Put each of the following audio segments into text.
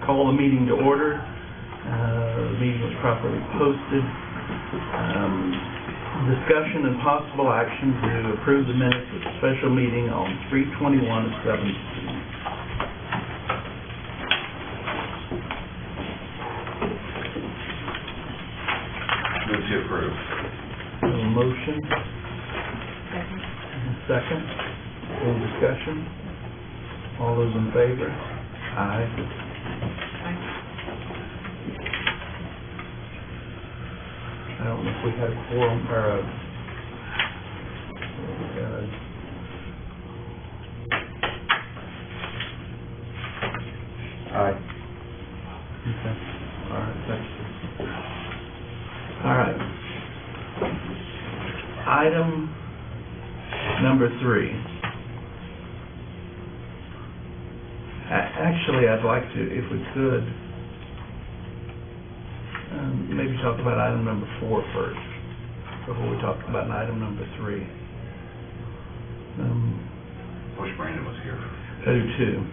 Call the meeting to order. The meeting was properly posted. Discussion and possible action to approve the minutes of the special meeting on 3/21/17. Move to approve. A motion. Second. Any discussion? All those in favor? Aye. I don't know if we had a quorum or a... Aye. Okay. All right, thanks. All right. Item number 3. Actually, I'd like to, if we could, maybe talk about item number 4 first, before we talk about item number 3. Wish Brandon was here. I do too.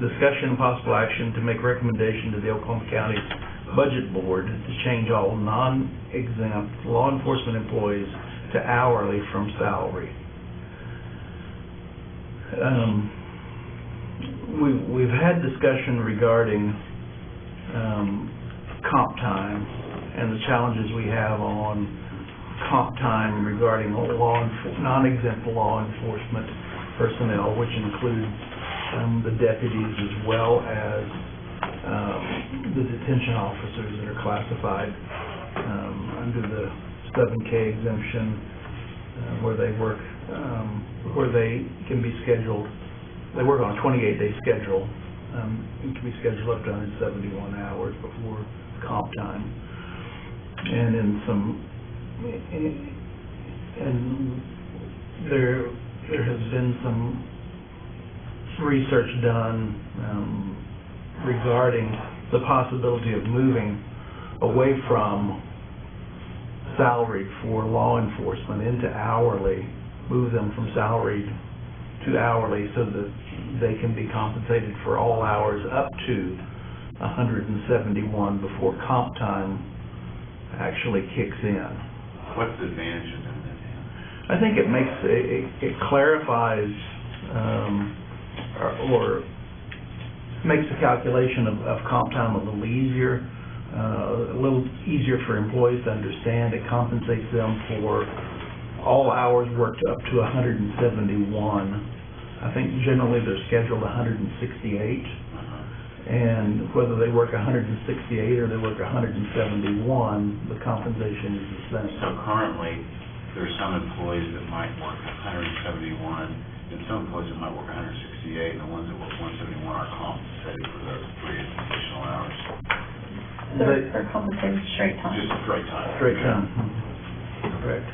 Discussion and possible action to make recommendation to the Oklahoma County Budget Board to change all non-exempt law enforcement employees to hourly from salary. We've had discussion regarding comp time and the challenges we have on comp time regarding non-exempt law enforcement personnel, which include the deputies as well as the detention officers that are classified under the 7K exemption, where they work, where they can be scheduled. They work on a 28-day schedule. It can be scheduled up to 171 hours before comp time. And there has been some research done regarding the possibility of moving away from salaried for law enforcement into hourly, move them from salaried to hourly so that they can be compensated for all hours up to 171 before comp time actually kicks in. What's the advantage of doing that? I think it makes it clarifies or makes the calculation of comp time a little easier for employees to understand. It compensates them for all hours worked up to 171. I think generally they're scheduled 168, and whether they work 168 or they work 171, the compensation is the same. So currently, there's some employees that might work 171, and some employees that might work 168, and the ones that work 171 are compensated for those 3 additional hours. They're compensated straight time. Just straight time. Straight time. Correct.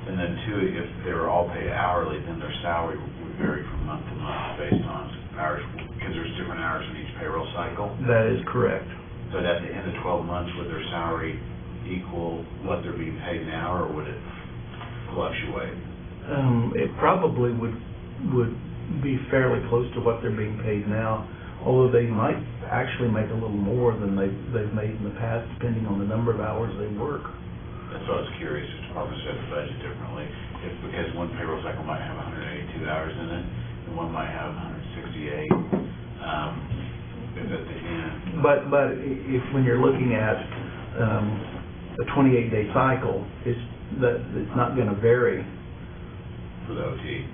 And then too, if they're all paid hourly, then their salary would vary from month to month based on hours, because there's different hours in each payroll cycle. That is correct. But at the end of 12 months, would their salary equal what they're being paid now, or would it fluctuate? It probably would be fairly close to what they're being paid now, although they might actually make a little more than they've made in the past, depending on the number of hours they work. That's what I was curious. Each department set the budget differently. Because one payroll cycle might have 182 hours in it, and one might have 168. At the end. But if when you're looking at a 28-day cycle, it's not going to vary For the OT.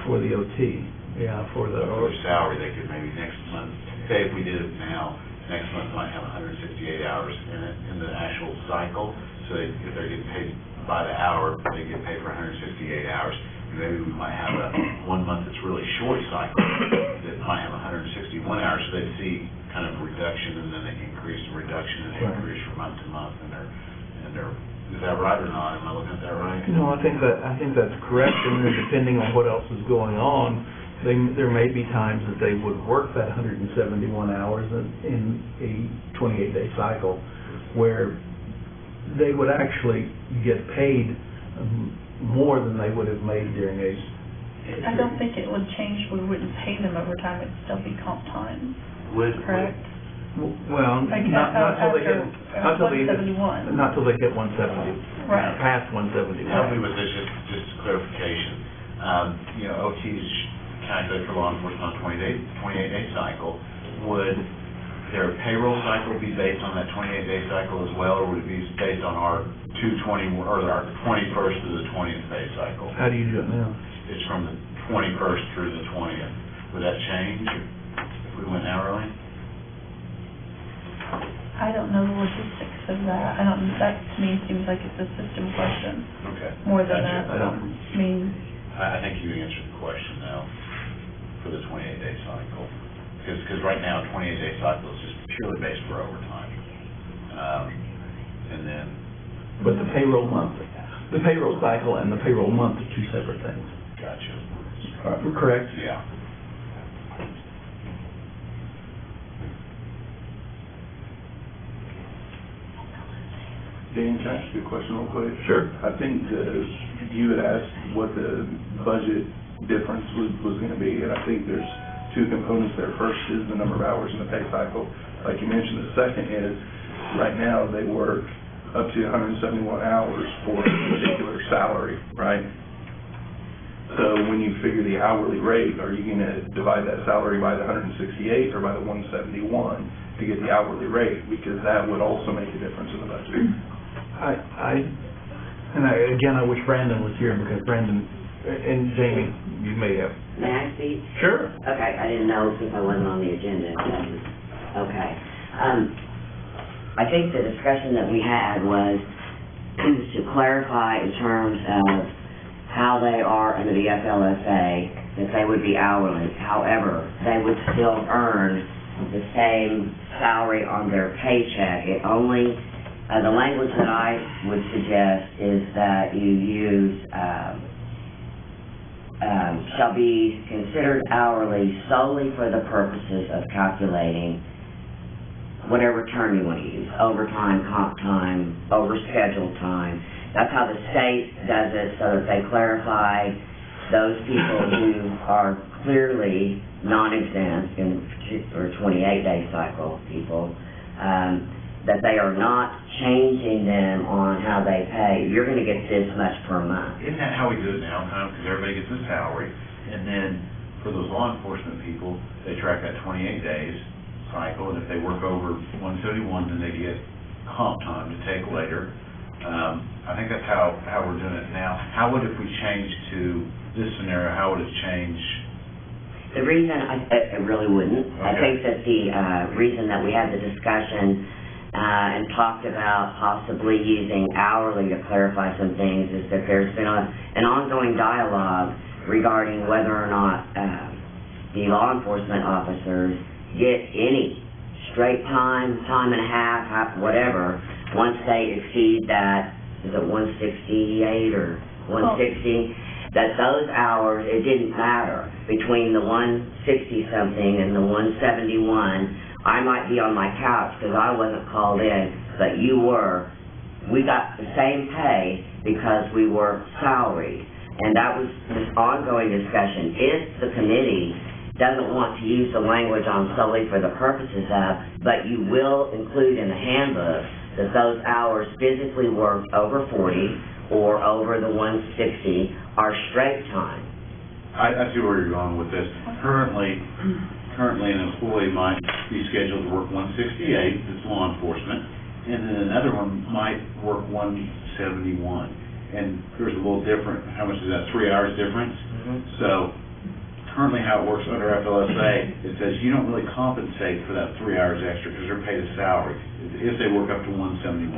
For the OT, yeah, for the salary, they could maybe next month. Say if we did it now, next month might have 168 hours in it in the actual cycle. So if they're getting paid by the hour, they get paid for 168 hours. And maybe we might have one month that's really short cycle that might have 161 hours. So they'd see kind of a reduction, and then they increase the reduction, and they increase from month to month. And they're is that right or not? Am I looking at that right? No, I think that's correct. And then depending on what else is going on, there may be times that they would work that 171 hours in a 28-day cycle, where they would actually get paid more than they would have made during a I don't think it would change, we wouldn't pay them overtime, it'd still be comp time, correct? Well, Like not till they hit, not till they hit, 171. not till they hit 170. Right. Past 170. Help me with this, just clarification. You know, OT's calculated for law enforcement on 28-day cycle. Would their payroll cycle be based on that 28-day cycle as well, or would it be based on our 220, or our 21st to the 20th day cycle? How do you do it now? It's from the 21st through the 20th. Would that change if we went hourly? I don't know the logistics of that, that to me seems like it's a system question, Okay. more than Gotcha. that. I mean, I think you answered the question though, for the 28-day cycle. Because right now, 28-day cycle is just purely based for overtime. And then... But the payroll cycle and the payroll month are two separate things. Gotcha. Correct? Yeah. Dan, can I ask you a question real quick? Sure. I think you had asked what the budget difference was going to be, and I think there's two components there. First is the number of hours in the pay cycle. Like you mentioned, the second is, right now, they work up to 171 hours for a particular salary, right? So when you figure the hourly rate, are you going to divide that salary by the 168 or by the 171 to get the hourly rate? Because that would also make a difference in the budget. Again, I wish Brandon was here, because Brandon and Jamie, you may have. May I speak? Sure. Okay, I didn't know since I wasn't on the agenda. Okay. I think the discussion that we had was to clarify in terms of how they are under the FLSA, that they would be hourly. However, they would still earn the same salary on their paycheck. It only, the language that I would suggest is that you use, shall be considered hourly solely for the purposes of calculating whatever term you want to use, overtime, comp time, overscheduled time. That's how the state does it, so that they clarify those people who are clearly non-exempt or 28-day cycle people, that they are not changing them on how they pay. You're going to get this much per month. Isn't that how we do it now, kind of, because everybody gets a salary, and then for those law enforcement people, they track that 28 days cycle, and if they work over 171, then they get comp time to take later. I think that's how we're doing it now. How would, if we change to this scenario, how would it change? The reason, I really wouldn't. Okay. I think that the reason that we had the discussion and talked about possibly using hourly to clarify some things is that there's been an ongoing dialogue regarding whether or not the law enforcement officers get any straight time and a half, whatever, once they exceed that, is it 168 or 160? That those hours, it didn't matter. Between the 160-something and the 171, I might be on my couch because I wasn't called in, but you were. We got the same pay because we were salaried. And that was this ongoing discussion. If the committee doesn't want to use the language on solely for the purposes of, but you will include in the handbook that those hours physically worked over 40 or over the 160 are straight time. I see where you're going with this. Currently an employee might be scheduled to work 168, that's law enforcement, and then another one might work 171. And there's a little different, how much is that, 3 hours difference? Mm-hmm. So currently how it works under FLSA, it says you don't really compensate for that 3 hours extra because they're paid a salary if they work up to 171.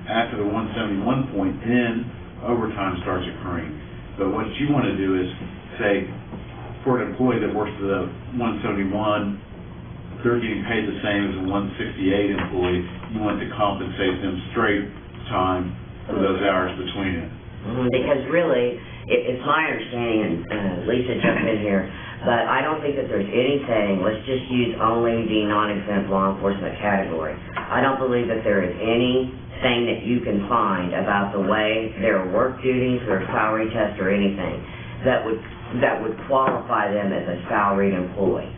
After the 171 point, then overtime starts occurring. But what you want to do is say, for an employee that works to the 171, they're getting paid the same as a 168 employee. You want to compensate them straight time for those hours between it. Because really, it's my understanding, and Lisa jumped in here, but I don't think that there's anything, let's just use only the non-exempt law enforcement category. I don't believe that there is anything that you can find about the way their work duties, their salary test, or anything, that would qualify them as a salaried employee.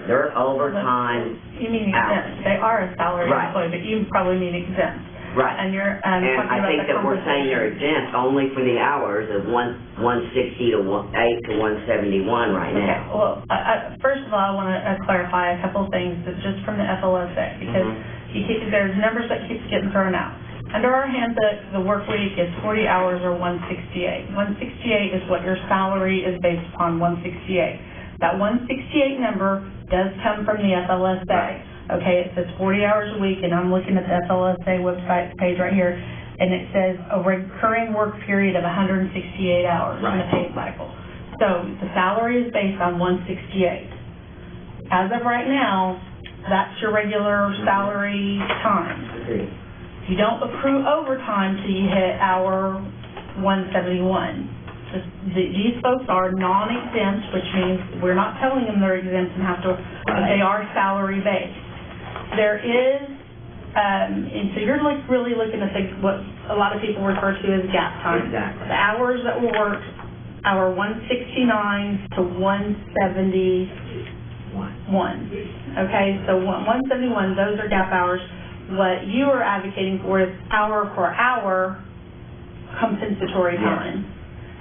Their overtime You mean hours. exempt, they are a salaried Right. employee, but you probably mean exempt. Right. And you're, And talking I about think the that we're saying they're compensation. exempt only for the hours of 160 to 8 to 171 right Okay, now. well, first of all, I want to clarify a couple of things that's just from the FLSA, because there's numbers that keep getting thrown out. Under our handbook, the work week is 40 hours or 168. 168 is what your salary is based upon, 168. That 168 number does come from the FLSA. Right. Okay, it says 40 hours a week, and I'm looking at the FLSA website page right here, and it says a recurring work period of 168 hours in the pay cycle. So the salary is based on 168. As of right now, that's your regular salary time. Agreed. You don't accrue overtime till you hit hour 171. These folks are non-exempt, which means we're not telling them they're exempt and have to, but they are salary-based. There is, and so you're really looking at what a lot of people refer to as gap time. Exactly. The hours that will work, hour 169 to 171. Okay, so 171, those are gap hours. What you are advocating for is hour for hour compensatory time.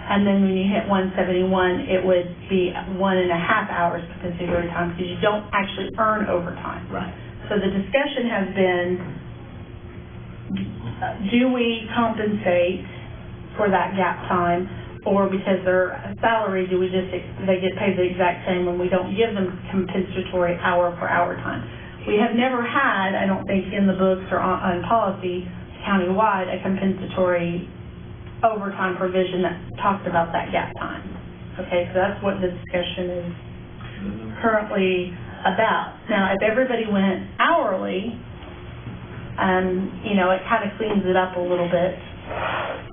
And then when you hit 171, it would be 1.5 hours compensatory time because you don't actually earn overtime. Right. So the discussion has been, do we compensate for that gap time, or because they're salary, do we just, they get paid the exact same when we don't give them compensatory hour for hour time? We have never had, I don't think in the books or on policy countywide, a compensatory overtime provision that talks about that gap time. Okay, so that's what the discussion is currently about. Now, if everybody went hourly, it kind of cleans it up a little bit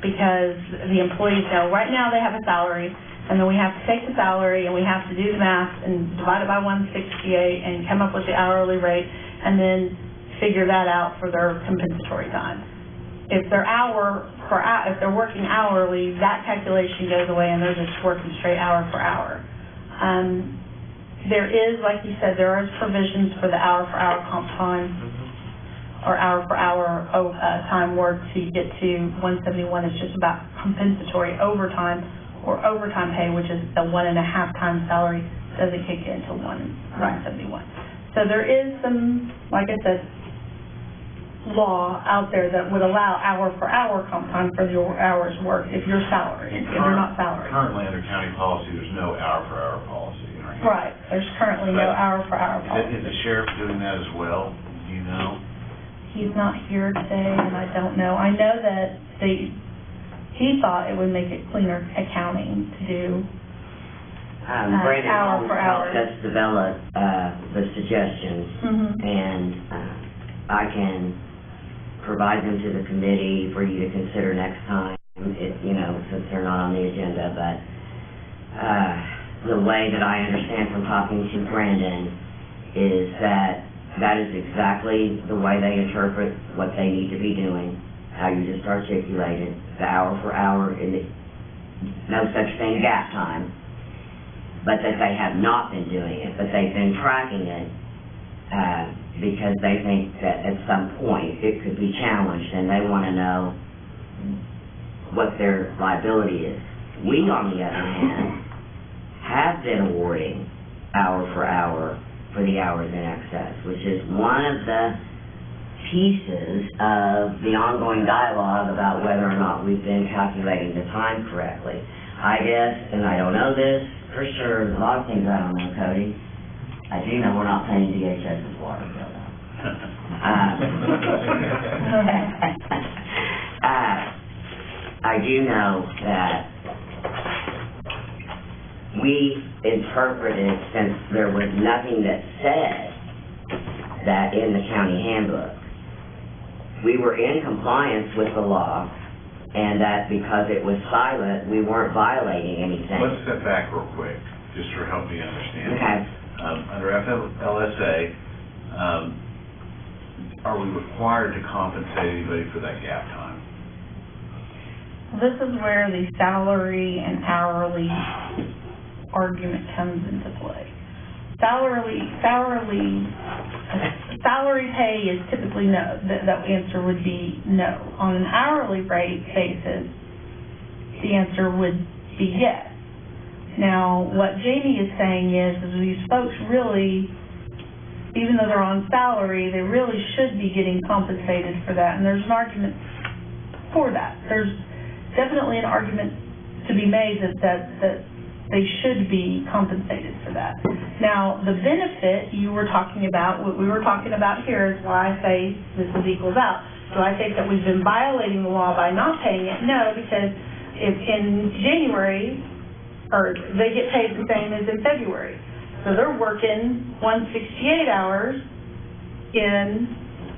because the employees know right now they have a salary, and then we have to take the salary and we have to do the math and divide it by 168 and come up with the hourly rate and then figure that out for their compensatory time. If they're if they're working hourly, that calculation goes away and they're just working straight hour for hour. There is, like you said, there are provisions for the hour for hour comp time or hour for hour time worked to get to 171. It's just about compensatory overtime or overtime pay, which is the 1.5 times salary, doesn't kick in until 171. So there is some, like I said, law out there that would allow hour for hour comp time for your hours worked if you're salaried, if you're not salaried. Currently, under county policy, there's no hour-for-hour policy. Right, there's currently no hour for hour policy. Is the sheriff doing that as well? Do you know? He's not here today, and I don't know. I know that he thought it would make it cleaner accounting to do Brandon hour Holmes for hour. helped us develop the suggestions, and I can provide them to the committee for you to consider next time, since they're not on the agenda. But the way that I understand from talking to Brandon is that is exactly the way they interpret what they need to be doing, how you just articulated, the hour for hour, no such thing gap time, but that they have not been doing it, but they've been tracking it because they think that at some point it could be challenged and they want to know what their liability is. We, on the other hand, have been awarding hour for hour for the hours in excess, which is one of the pieces of the ongoing dialogue about whether or not we've been calculating the time correctly. I guess, and I don't know this for sure, a lot of things I don't know, Cody. I do know we're not paying DHS's water bill, though. I do know that we interpreted, since there was nothing that said that in the county handbook, we were in compliance with the law, and that because it was silent, we weren't violating anything. Let's step back real quick, just to help me understand. Okay. Under FLSA, are we required to compensate anybody for that gap time? This is where the salary and hourly argument comes into play. Salary pay is typically no. That answer would be no. On an hourly rate basis, the answer would be yes. Now, what Jamie is saying is these folks really, even though they're on salary, they really should be getting compensated for that, and there's an argument for that. There's definitely an argument to be made that they should be compensated for that. Now, the benefit you were talking about, what we were talking about here is why I say this is equals out. Do I think that we've been violating the law by not paying it? No, because if in January, or they get paid the same as in February. So they're working 168 hours in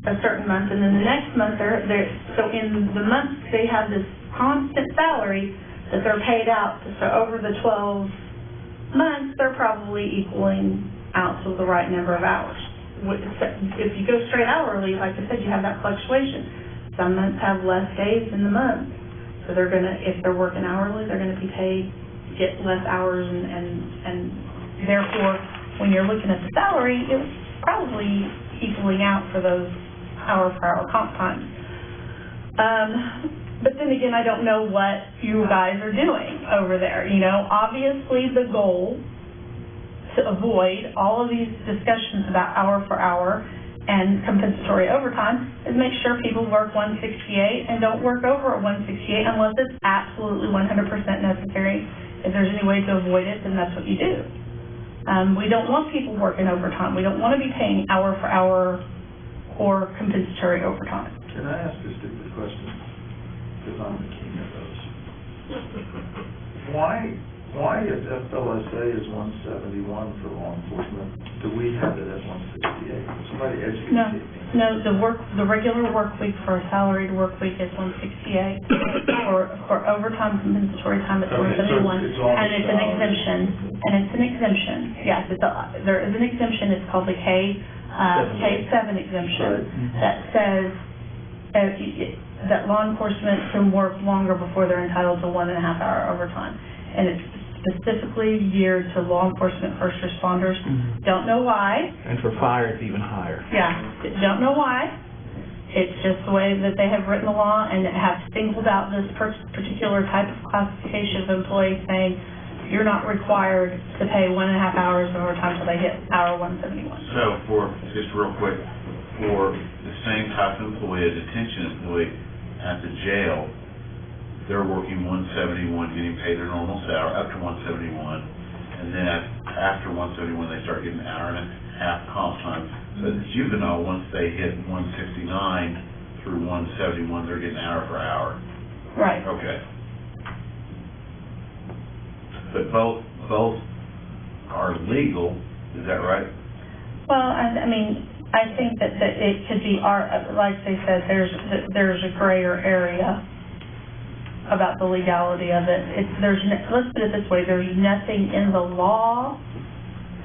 a certain month, and then the next month so in the month they have this constant salary that they're paid out. So over the 12 months, they're probably equaling out to the right number of hours. If you go straight hourly, like I said, you have that fluctuation. Some months have less days in the month, so they're gonna, if they're working hourly, they're gonna be paid, get less hours, and therefore, when you're looking at the salary, it's probably equaling out for those hour-per-hour comp times. But then again, I don't know what you guys are doing over there. You know, obviously the goal to avoid all of these discussions about hour for hour and compensatory overtime is make sure people work 168 and don't work over at 168 unless it's absolutely 100% necessary. If there's any way to avoid it, then that's what you do. We don't want people working overtime. We don't want to be paying hour for hour or compensatory overtime. Can I ask a stupid question? Because I'm the king of those. Why if FLSA is 171 for law enforcement, do we have it at 168? Somebody educate me. No, the regular work week for a salaried work week is 168. For overtime compensatory time, it's 171. And it's an exemption. Yes, there is an exemption. It's called the K7 exemption that says that law enforcement can work longer before they're entitled to 1.5 hour overtime. And it's specifically geared to law enforcement first responders. Don't know why. And for fire, it's even higher. Yeah, don't know why. It's just the way that they have written the law and have singled out this particular type of classification of employees, saying you're not required to pay 1.5 hours of overtime until they hit hour 171. So just real quick, for the same type of employee, a detention employee at the jail, they're working 171, getting paid their normal salary up to 171, and then after 171, they start getting an hour and a half comp time. So the juvenile, once they hit 169 through 171, they're getting hour for hour. Right. Okay. But both are legal, is that right? Well, I mean, I think that it could be, like they said, there's a grayer area about the legality of it. Let's put it this way, there's nothing in the law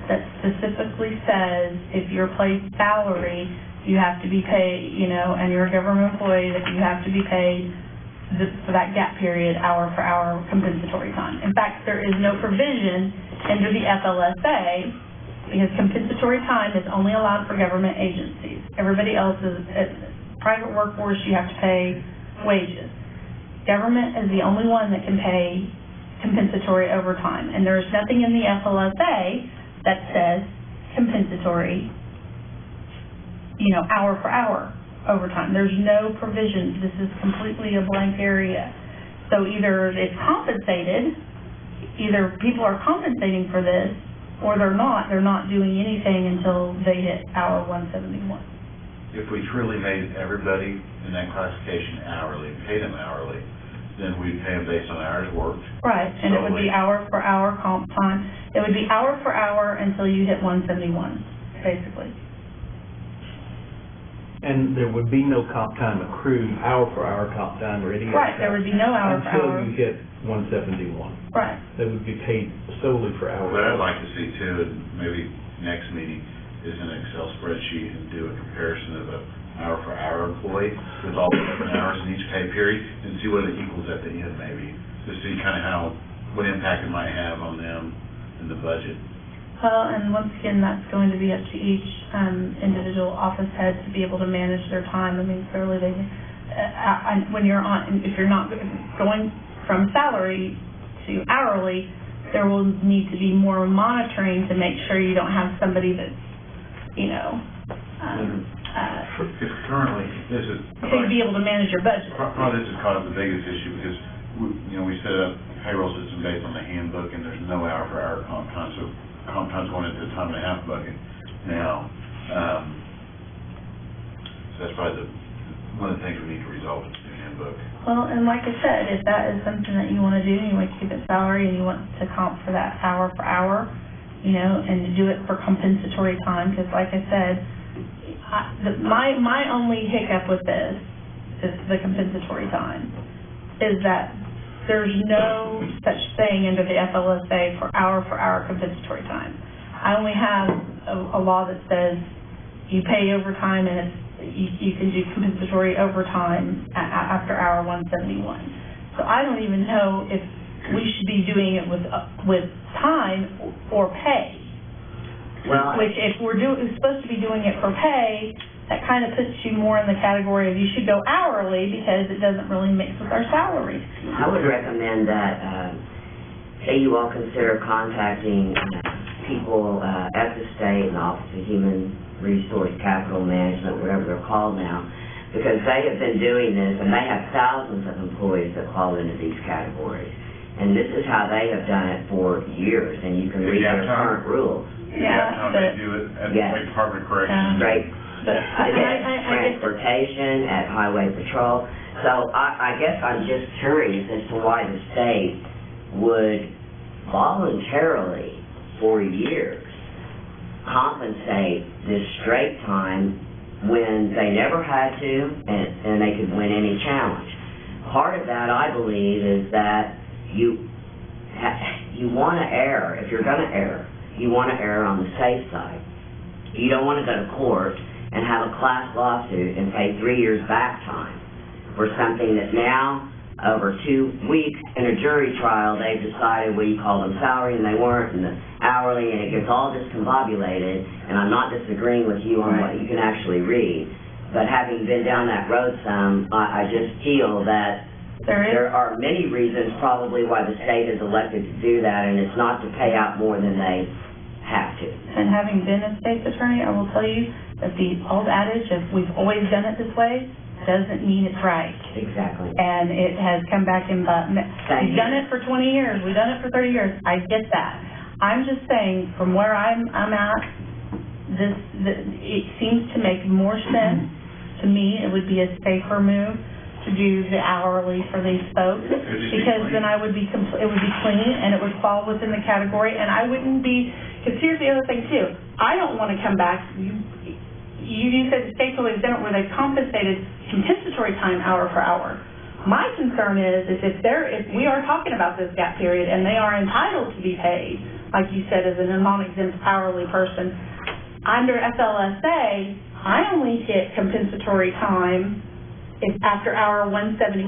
that specifically says if you're paid salary, you have to be paid, and you're a government employee, that you have to be paid for that gap period, hour for hour compensatory time. In fact, there is no provision under the FLSA because compensatory time is only allowed for government agencies. Everybody else is, private workforce, you have to pay wages. Government is the only one that can pay compensatory overtime, and there's nothing in the FLSA that says compensatory, hour for hour overtime. There's no provision. This is completely a blank area. So either it's compensated, either people are compensating for this, or they're not doing anything until they hit hour 171. If we truly made everybody in that classification hourly, paid them hourly, then we'd pay them based on hours worked. Right, and it would be hour for hour comp time. It would be hour for hour until you hit 171, basically. And there would be no comp time accrued, hour for hour comp time or any other. Right, there would be no hour for hour. Until you hit 171. Right. They would be paid solely for hours. What I'd like to see too, and maybe next meeting, is an Excel spreadsheet and do a comparison of a hour for hour employee with all the 7 hours in each pay period and see what it equals at the end maybe, to see kind of what impact it might have on them in the budget. Well, and once again, that's going to be up to each individual office head to be able to manage their time. I mean, clearly they, when you're on, if you're not going from salary to hourly, there will need to be more monitoring to make sure you don't have somebody that's, you know, Because currently, this is. to be able to manage your budget. Probably this has caused the biggest issue because, we set up a payroll system based on the handbook and there's no hour for hour comp time, so comp time's going into the time and a half bucket now. So that's probably one of the things we need to resolve with the new handbook. Well, and like I said, if that is something that you want to do, and you want to keep it salary, and you want to comp for that hour for hour, you know, and to do it for compensatory time, because like I said, my only hiccup with this is the compensatory time, is that there's no such thing under the FLSA for hour compensatory time. I only have a law that says you pay overtime and you can do compensatory overtime after hour 171. So I don't even know if we should be doing it with time or pay. Well, Which if we're supposed to be doing it for pay, that kind of puts you more in the category of you should go hourly because it doesn't really mix with our salary. I would recommend that, say you all consider contacting people at the state and the Office of Human Resource Capital Management, whatever they're called now, because they have been doing this and they have thousands of employees that fall into these categories. And this is how they have done it for years, and you can read their current rules. How they do it at the State Department of Corrections. Right. But Transportation, at Highway Patrol. So I guess I'm just curious as to why the state would voluntarily, for years, compensate this straight time when they never had to and they could win any challenge. Part of that, I believe, is that you want to err. If you're going to err, you want to err on the safe side. You don't want to go to court and have a class lawsuit and pay 3 years back time for something that now, over 2 weeks in a jury trial, they've decided, well, you call them salary and they weren't, and the hourly, and it gets all discombobulated. And I'm not disagreeing with you on what you can actually read, but having been down that road some, I just feel that there are many reasons probably why the state has elected to do that, and it's not to pay out more than they have to. And having been a state's attorney, I will tell you that the old adage of we've always done it this way doesn't mean it's right. Exactly. And it has come back in, we've done it for 20 years, we've done it for 30 years, I get that. I'm just saying, from where I'm at, it seems to make more sense to me. It would be a safer move to do the hourly for these folks, because then it would be clean and it would fall within the category, and I wouldn't be, because here's the other thing too, I don't want to come back, you said the state's always done it where they've compensated compensatory time hour for hour. My concern is if we are talking about this gap period and they are entitled to be paid, like you said, as a non-exempt hourly person, under FLSA, I only get compensatory time if after hour 171.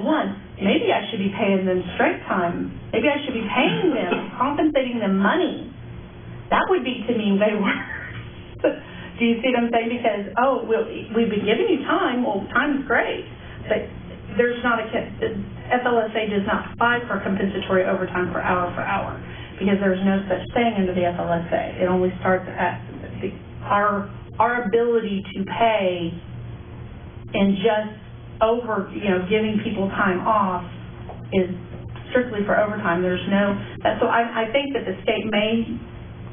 Maybe I should be paying them straight time. Maybe I should be paying them, compensating them money. That would be, to me, way worse. Do you see what I'm saying? Because, we've been giving you time. Well, time's great, but there's not FLSA does not provide for compensatory overtime for hour, because there's no such thing under the FLSA. It only starts at our ability to pay and just giving people time off is strictly for overtime. There's no, so I think that the state may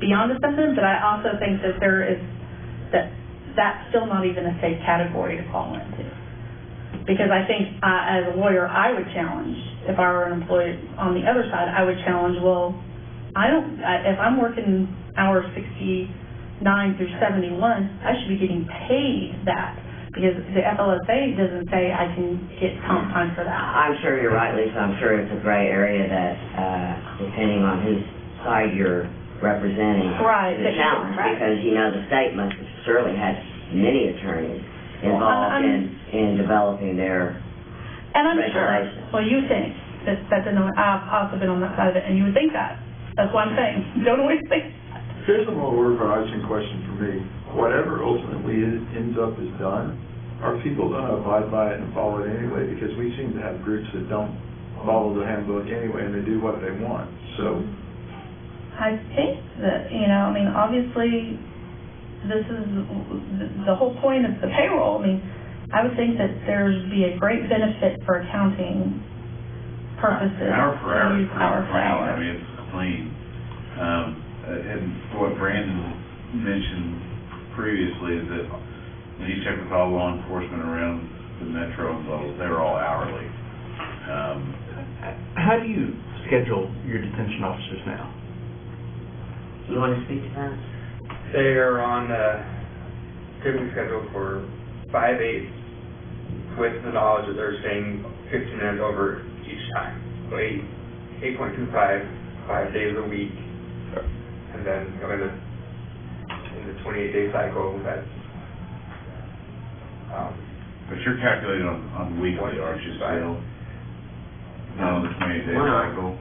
be onto something, but I also think that that's still not even a safe category to fall into. Because I think, as a lawyer, I would challenge, if I were an employee on the other side, I would challenge, if I'm working hours 69 through 71, I should be getting paid that. Because the FLSA doesn't say I can get comp time for that. I'm sure you're right, Lisa. I'm sure it's a gray area that, depending on whose side you're representing, right, is a challenge. Right. Because, the state must have surely had many attorneys involved in developing their And I'm sure, regulations. well, you think that didn't, I've also been on that side of it, and you would think that. That's one thing. Don't always think that. Here's a more overarching question for me. Whatever ultimately ends up is done, are people going to abide by it and follow it anyway? Because we seem to have groups that don't follow the handbook anyway, and they do what they want, so. I think that, I mean, obviously, this is the whole point of the payroll. I mean, I would think that there'd be a great benefit for accounting purposes. Hour for hour, to use hour for hour. I mean, it's clean. And what Brandon mentioned previously is that when you check with all law enforcement around the metro and levels, they're all hourly. How do you schedule your detention officers now? You want to speak to that? They are on, typically scheduled for 5/8 with the knowledge that they're staying 15 minutes over each time. So 8.25, 5 days a week. And then in the 28-day cycle, that's, But you're calculating on weekly, aren't you, still? Not on the 28-day cycle?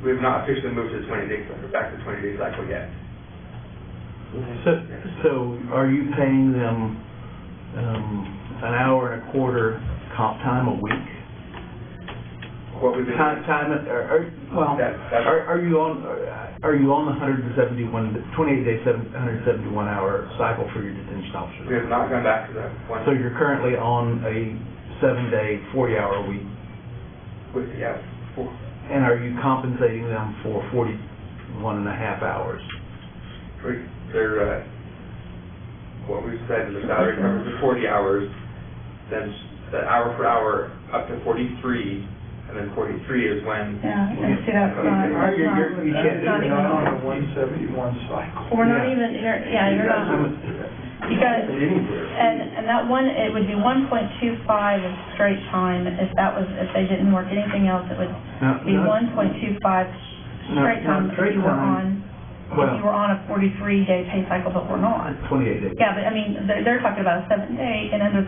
we have not officially moved to the 20-day cycle, back to the 20-day cycle yet. So are you paying them an hour and a quarter comp time a week? What we've been. Are you on the 28-day, 171 hour cycle for your detention officers? We have not gone back to that one. So you're currently on a 7-day, 40-hour week, and are you compensating them for 41 and a half hours? They're, what we've said is the salary covers the 40 hours, then the hour for hour up to 43, and then 43 is when. Yeah, and see, that's not, You can't do not it. even. Not on a 171 cycle. We're not even, you're not, you guys, and that one, it would be 1.25 of straight time if they didn't work anything else, it would be 1.25 straight time if you were on. If you were on a 43-day pay cycle, but we're not. 28 days. Yeah, but I mean, they're talking about a 7-day, and under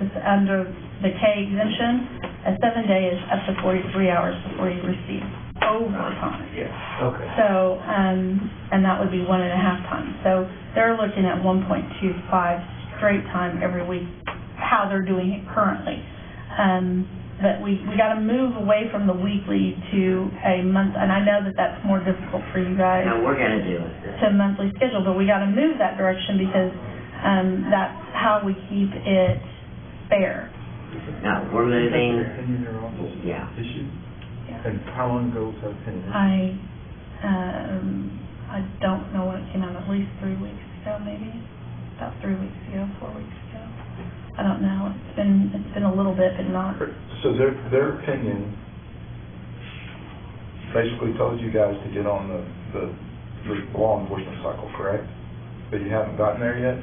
the K exemption, a 7-day is up to 43 hours before you receive overtime. Yes. Okay. So, and that would be 1.5 times. So they're looking at 1.25 straight time every week, how they're doing it currently. But we got to move away from the weekly to a month, and I know that that's more difficult for you guys. No, we're going to do it. To a monthly schedule, but we got to move that direction because that's how we keep it fair. No, we're moving, yeah. And how long ago was that opinion? I don't know when it came out, at least 3 weeks ago, maybe, about 3 weeks ago, 4 weeks ago. I don't know, it's been a little bit, but not. So their opinion basically told you guys to get on the law enforcement cycle, correct? But you haven't gotten there yet?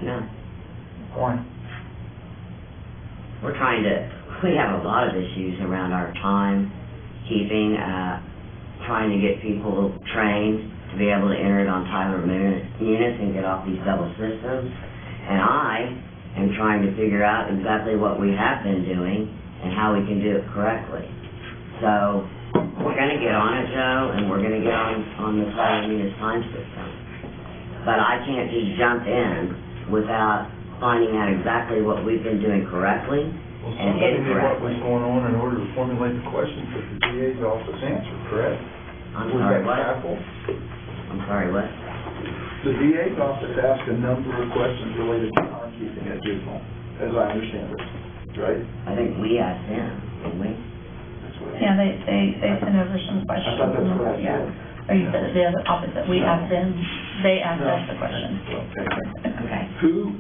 No. Why? We have a lot of issues around our time keeping, trying to get people trained to be able to enter it on Tyler units and get off these double systems. And I am trying to figure out exactly what we have been doing and how we can do it correctly. So we're going to get on it, Joe, and we're going to get on the Tyler units time system. But I can't just jump in without finding out exactly what we've been doing correctly and Somebody knew what was incorrectly. going on in order to formulate the questions that the DA's office answered, correct? I'm Was sorry, that what? baffled? I'm sorry, what? The DA's office asked a number of questions related to timekeeping at juvenile, as I understand it, right? I think we asked them, didn't we? That's what Yeah, they sent over some questions. I thought that's what I Yeah. said. Or you said it the other opposite, we asked them, they asked us the questions. Okay. Okay. Who,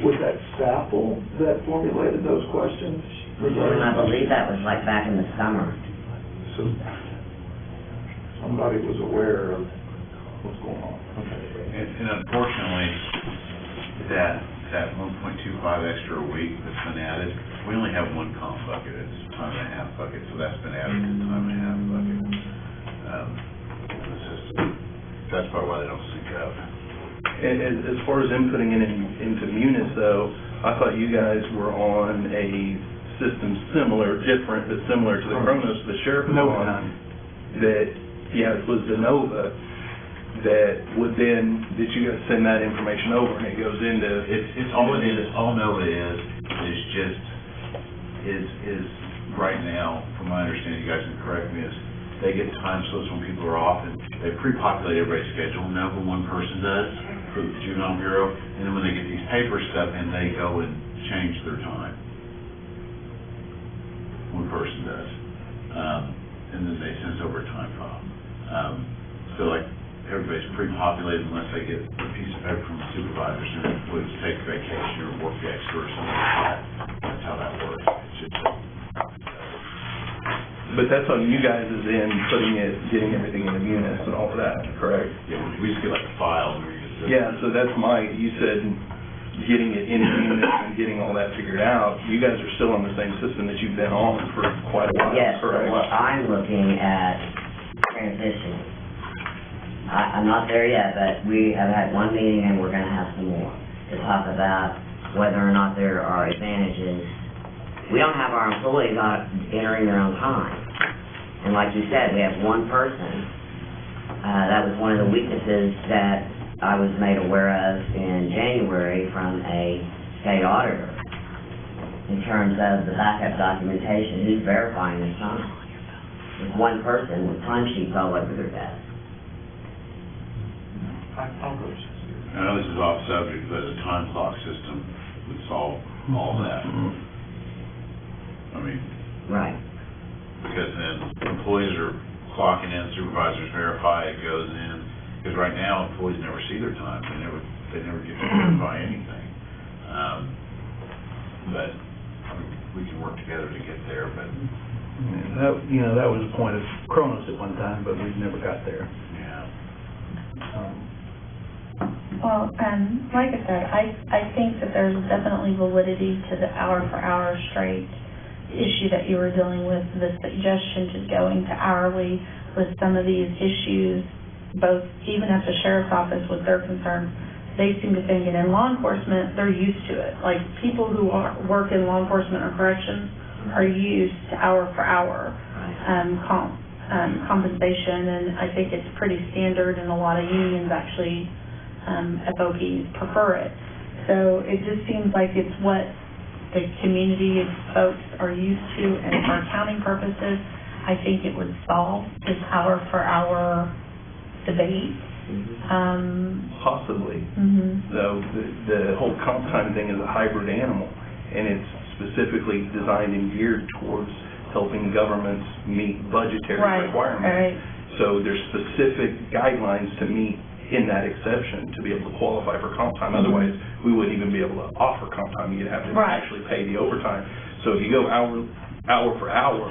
was that Staffel that formulated those questions? And I believe that was like back in the summer. So, somebody was aware of what's going on. Okay. And unfortunately, that 1.25 extra a week that's been added, we only have one comp bucket, it's time and a half bucket, so that's been added to the time and a half bucket. The system. that's probably why they don't sync up. And as far as inputting it into Munis though, I thought you guys were on a system similar, different, but similar to the Kronos the sheriff was No, on. none. That, it was the Nova, that would then, that you guys send that information over and it goes into. It's all it is, all Nova is just, is right now, from my understanding, you guys can correct me, is they get time slips when people are off, and they pre-populate everybody's schedule. Nova, one person does for the juvenile bureau, and then when they get these paper stuff in, they go and change their time. One person does. And then they send over a time file. So like, everybody's pre-populated unless they get a piece of paper from the supervisors and would take vacation or work extra or something like that. That's how that works. It's just But that's on you guys as in getting everything into Munis and all of that, correct? yeah, we just get like a file and we just. Yeah, so that's you said getting it into Munis and getting all that figured out. You guys are still on the same system that you've been on for quite a while, Yes, but correct? what I'm looking at transitioning. I'm not there yet, but we have had one meeting and we're gonna have some more to talk about whether or not there are advantages. We don't have our employees not entering their own time. And like you said, we have one person. That was one of the weaknesses that I was made aware of in January from a state auditor in terms of the backup documentation, who's verifying this time. With one person with timesheets all over their desk. I know this is off subject, but a time clock system would solve all that. I mean, Right. because then employees are clocking in, supervisors verify, it goes in. Because right now, employees never see their time, they never get to verify anything. But, I mean, we can work together to get there, but, Yeah, that was a point of Kronos at one time, but we never got there. yeah. Well, like I said, I think that there's definitely validity to the hour-for-hour straight issue that you were dealing with, the suggestion to going to hourly with some of these issues, both even at the sheriff's office with their concerns. They seem to think, and in law enforcement, they're used to it. Like, people who work in law enforcement or corrections are used to hour-for-hour compensation, and I think it's pretty standard, and a lot of unions actually, FOPs prefer it. So it just seems like it's what the community folks are used to, and for accounting purposes, I think it would solve this hour-for-hour debate. Possibly. Mm-hmm. Though the whole comp time thing is a hybrid animal, and it's specifically designed and geared towards helping governments meet budgetary requirements. Right. So there's specific guidelines to meet in that exception to be able to qualify for comp time. Otherwise, we wouldn't even be able to offer comp time. You'd have to actually pay the overtime. So if you go hour for hour,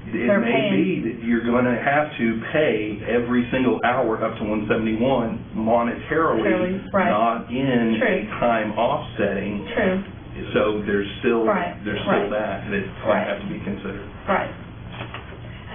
it may be that you're going to have to pay every single hour up to 171 monetarily, not in a time offsetting. True. So there's still that has to be considered. Right.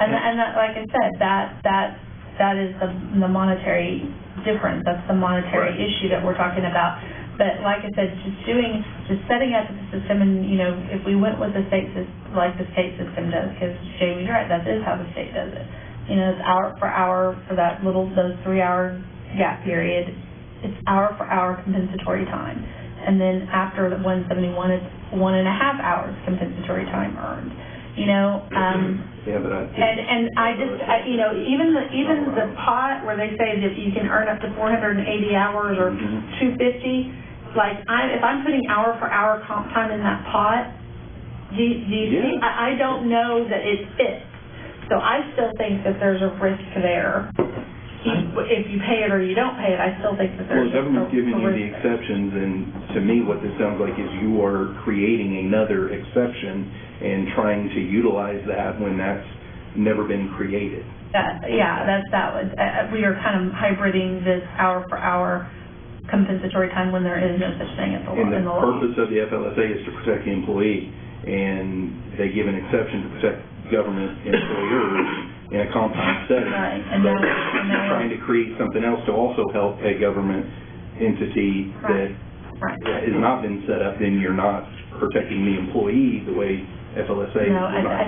And that, like I said, that is the monetary difference. That's the monetary issue that we're talking about. But like I said, just setting up the system, and if we went with the state system, like the state system does, because Jamie's right, that is how the state does it. It's hour for hour for those 3 hour gap period. It's hour for hour compensatory time. And then after the 171, it's 1.5 hours compensatory time earned. Yeah, but and I just, even the pot where they say that you can earn up to 480 hours or 250, like if I'm putting hour for hour comp time in that pot, do you see? I don't know that it fits. So I still think that there's a risk there. If you pay it or you don't pay it, I still think that there's the government's giving you the exceptions, and to me, what this sounds like is you are creating another exception and trying to utilize that when that's never been created. We are kind of hybriding this hour for hour compensatory time when there is no such thing as And the purpose of the FLSA is to protect the employee, and they give an exception to protect government employers in a comp time setting. Right, and But now- trying to create something else to also help a government entity that Right. has not been set up, then you're not protecting the employee the way FLSA is No, designed I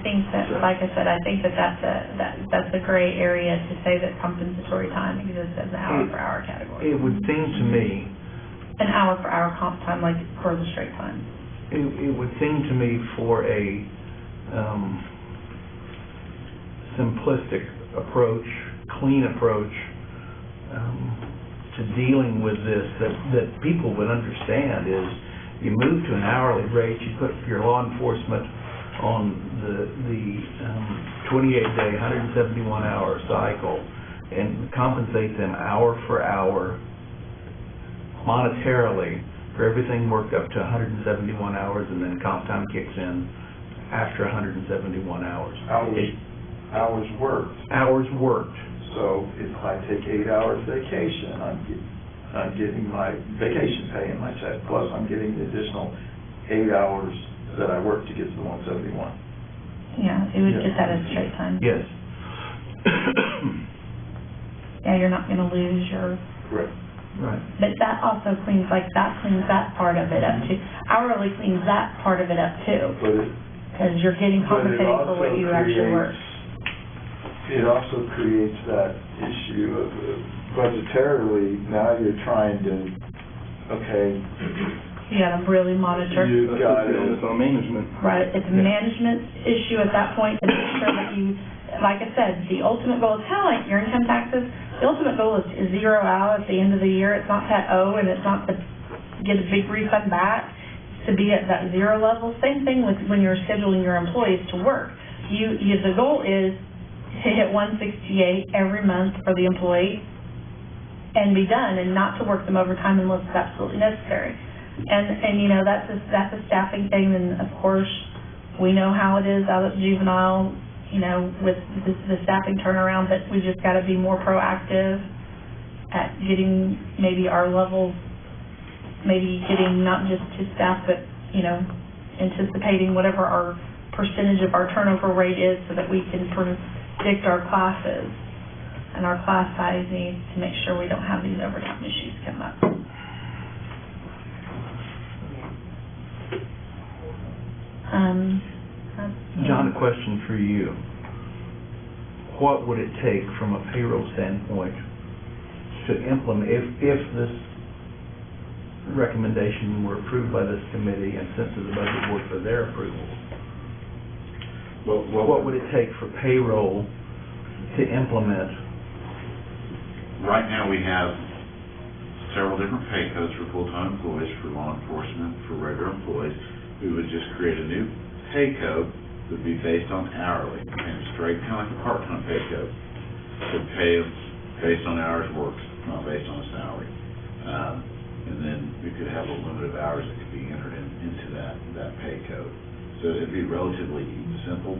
think that, like I said, I think that's a gray area to say that compensatory time exists as an hour-for-hour category. It would seem to me, An hour-for-hour comp time, like for the straight time. it would seem to me for a simplistic approach, clean approach to dealing with this that people would understand is you move to an hourly rate, you put your law enforcement on the 28-day, 171-hour cycle and compensate them hour for hour monetarily for everything worked up to 171 hours, and then comp time kicks in after 171 hours. Hours worked. Hours worked. So if I take 8 hours vacation, I'm getting my vacation pay in my check, plus I'm getting the additional 8 hours that I worked to get to the 171. Yeah, it would get that as straight time. Yes. Yeah, you're not gonna lose your, Correct. Right. but that also cleans that part of it up too. Hourly cleans that part of it up too, But it, because you're getting but it compensated for what also you actually work. it also creates that issue of budgetarily, now you're trying to, okay, You gotta really monitor. you got That's it. on management. Right, it's a management issue at that point to make sure that you, like I said, the ultimate goal is kind of like your income taxes. The ultimate goal is to zero out at the end of the year. It's not to owe, and it's not to get a big refund back. It's to be at that zero level. Same thing with when you're scheduling your employees to work. The goal is to hit 168 every month for the employee and be done, and not to work them overtime unless it's absolutely necessary. And you know, that's a staffing thing, and of course, we know how it is out at juvenile, you know, with the staffing turnaround, but we just gotta be more proactive at getting maybe our levels, maybe getting not just to staff, but, you know, anticipating whatever our percentage of our turnover rate is so that we can predict our classes and our class size needs to make sure we don't have these overtime issues come up. John, a question for you. What would it take from a payroll standpoint to implement, if this recommendation were approved by this committee and sent to the budget board for their approval? What would it take for payroll to implement? Right now, we have several different pay codes for full-time employees, for law enforcement, for regular employees. We would just create a new pay code that would be based on hourly, and straight, kind of like a part-time pay code. Would pay them based on hours worked, not based on a salary. And then we could have a limit of hours that could be entered into that pay code. So it'd be relatively simple,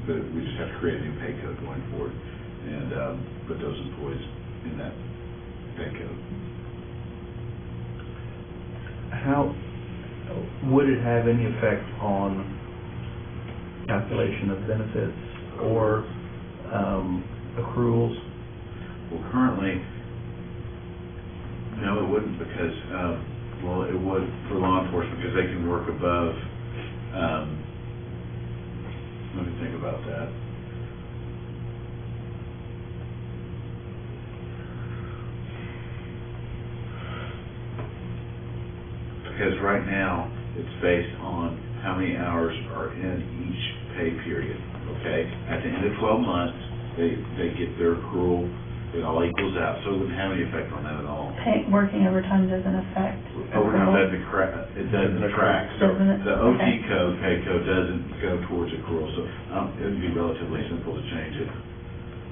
but we just have to create a new pay code going forward and put those employees in that pay code. How would it have any effect on calculation of benefits or accruals? Well, currently, no, it wouldn't, because, well, it would for law enforcement, because they can work above, let me think about that. Because right now, it's based on how many hours are in each pay period, okay? At the end of 12 months, they get their accrual, it all equals out, so it wouldn't have any effect on that at all. Working overtime doesn't affect. Overtime accrual. it doesn't track, so Doesn't it? the OT Okay. code, pay code doesn't go towards accrual, so it would be relatively simple to change it.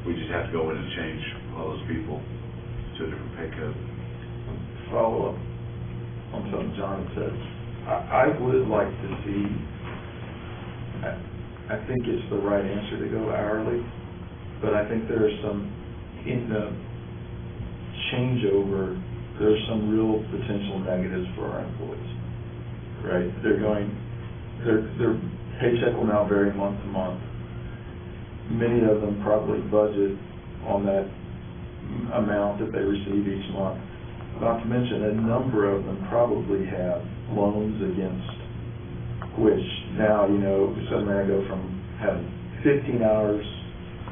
We just have to go in and change all those people to a different pay code. Follow up on something John said. I would like to see, I think it's the right answer to go hourly, but I think there are some, in the changeover, there's some real potential negatives for our employees, right? Their paycheck will now vary month to month. many of them probably budget on that amount that they receive each month. Not to mention, a number of them probably have loans against which now, you know, suddenly I go from having 15 hours,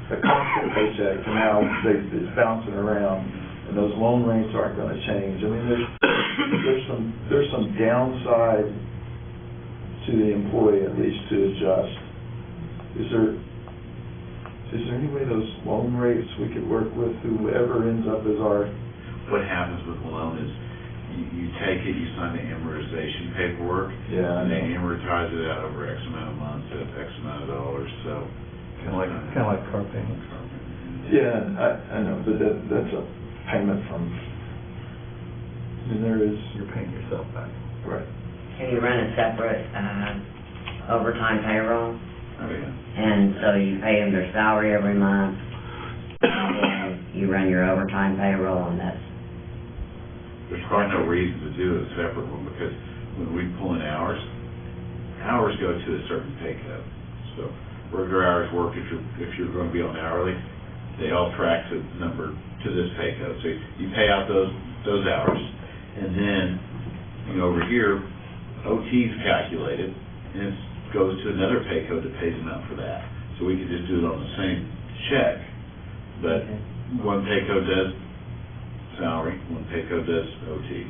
a constant paycheck, to now it's bouncing around, and those loan rates aren't gonna change. I mean, there's some downside to the employee, at least, to adjust. Is there any way those loan rates we could work with, whoever ends up as our... What happens with the loan is, you take it, you sign the amortization paperwork, Yeah, I and they know. amortize it out over X amount of months at X amount of dollars, so. Kind of like car payments. Yeah, I know, but that's a payment from, I mean, there is, You're paying yourself back. right. Can you run a separate, overtime payroll? Oh, yeah. And so you pay them their salary every month, and then you run your overtime payroll, and that's, There's probably no reason to do a separate one, because when we pull in hours go to a certain pay code. So regular hours work, if you're going to be on hourly, they all track to number to this pay code. So you pay out those hours, and then, you know, over here, OT's calculated, and it goes to another pay code that pays them out for that. So we could just do it on the same check, but one pay code does salary, one pay code does OT.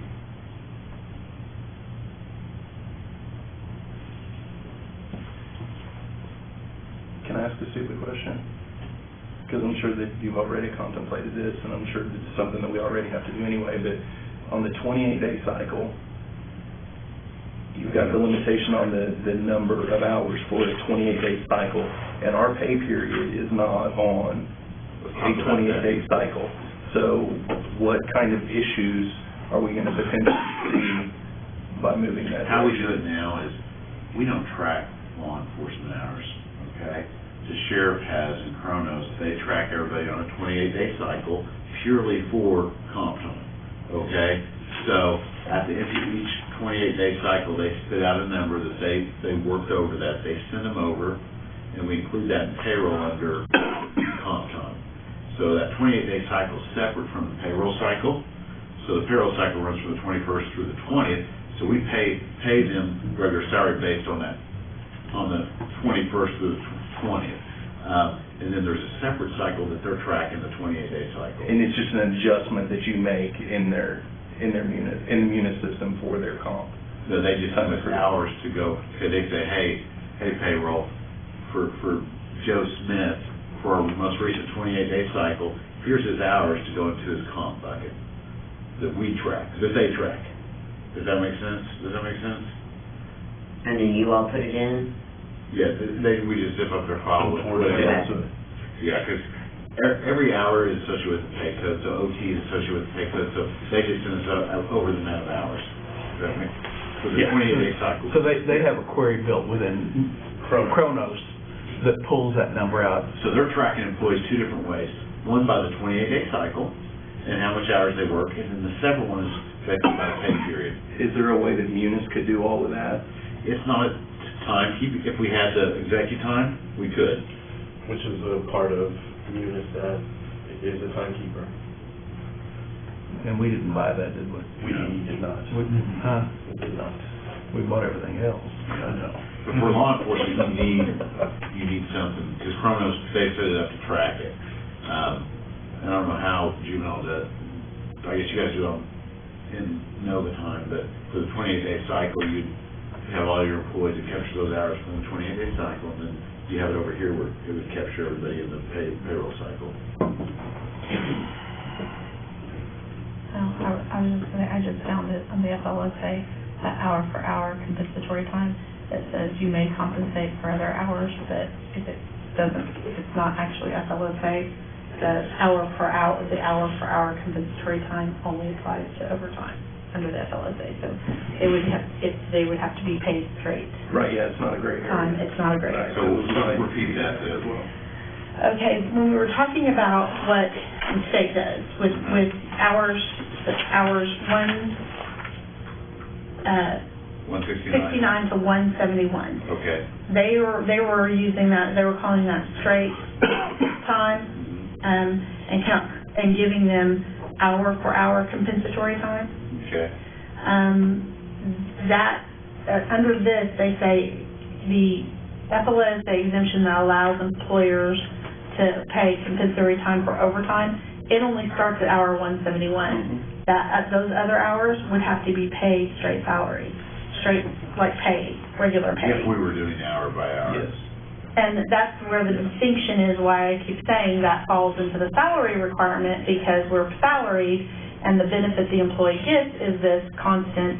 Can I ask a stupid question? Because I'm sure that you've already contemplated this, and I'm sure it's something that we already have to do anyway, but on the 28-day cycle, you've got the limitation on the number of hours for a 28-day cycle, and our pay period is not on a 28-day cycle. So what kind of issues are we going to potentially see by moving that? How we do it now is, we don't track law enforcement hours, okay? The sheriff has in Kronos, they track everybody on a 28-day cycle purely for comp time, okay? So at the end of each 28-day cycle, they spit out a number that they worked over that, they send them over, and we include that in payroll under comp time. So that 28-day cycle is separate from the payroll cycle. So the payroll cycle runs from the 21st through the 20th. So we pay them regular salary based on that, on the 21st through the 20th. And then there's a separate cycle that they're tracking, the 28-day cycle. And it's just an adjustment that you make in the Munis system for their comp. So they just have hours to go. They say, hey payroll, for Joe Smith, for our most recent 28-day cycle, here's his hours to go into his comp bucket that we track, that they track. Does that make sense? Does that make sense? and then you all put it in? Yeah, we just zip up their file with whatever. Yeah, because every hour is associated with the pay code, so OT is associated with the pay code, so they just send us over the amount of hours. Does that make, for the 28-day cycle. So they have a query built within Kronos that pulls that number out. So they're tracking employees two different ways. One by the 28-day cycle and how much hours they work, and then the separate one is affected by the pay period. Is there a way that Munis could do all of that? It's not a timekeeping. If we had the executive time, we could. Which is a part of Munis that is a timekeeper. And we didn't buy that, did we? We did not. We didn't, huh? We did not. We bought everything else. I know. But for law enforcement, you need something, because Kronos, they set it up to track it. I don't know how juvenile does, I guess you guys do it in Nova time, but for the 28-day cycle, you'd have all your employees that capture those hours from the 28-day cycle, and then you have it over here where it would capture everybody in the payroll cycle. I was just gonna, I just found it on the FLSA, that hour for hour compensatory time, that says you may compensate for other hours, but if it doesn't, if it's not actually FLSA, the hour for hour compensatory time only applies to overtime under the FLSA. So they would have to be paid straight Right, yeah, it's not a great time. area. It's not a great. Right. So we'll repeat that as well. Okay, when we were talking about what the state does with hours, 69 to 171. Okay. They were using that, they were calling that straight time, and giving them hour for hour compensatory time. Okay. Under this, they say the FLA is the exemption that allows employers to pay compensatory time for overtime. It only starts at hour 171. Those other hours would have to be paid straight salary, straight, like pay, regular pay. If we were doing hour by hour. Yes. And that's where the distinction is, why I keep saying that falls into the salary requirement, because we're salaried, and the benefit the employee gets is this constant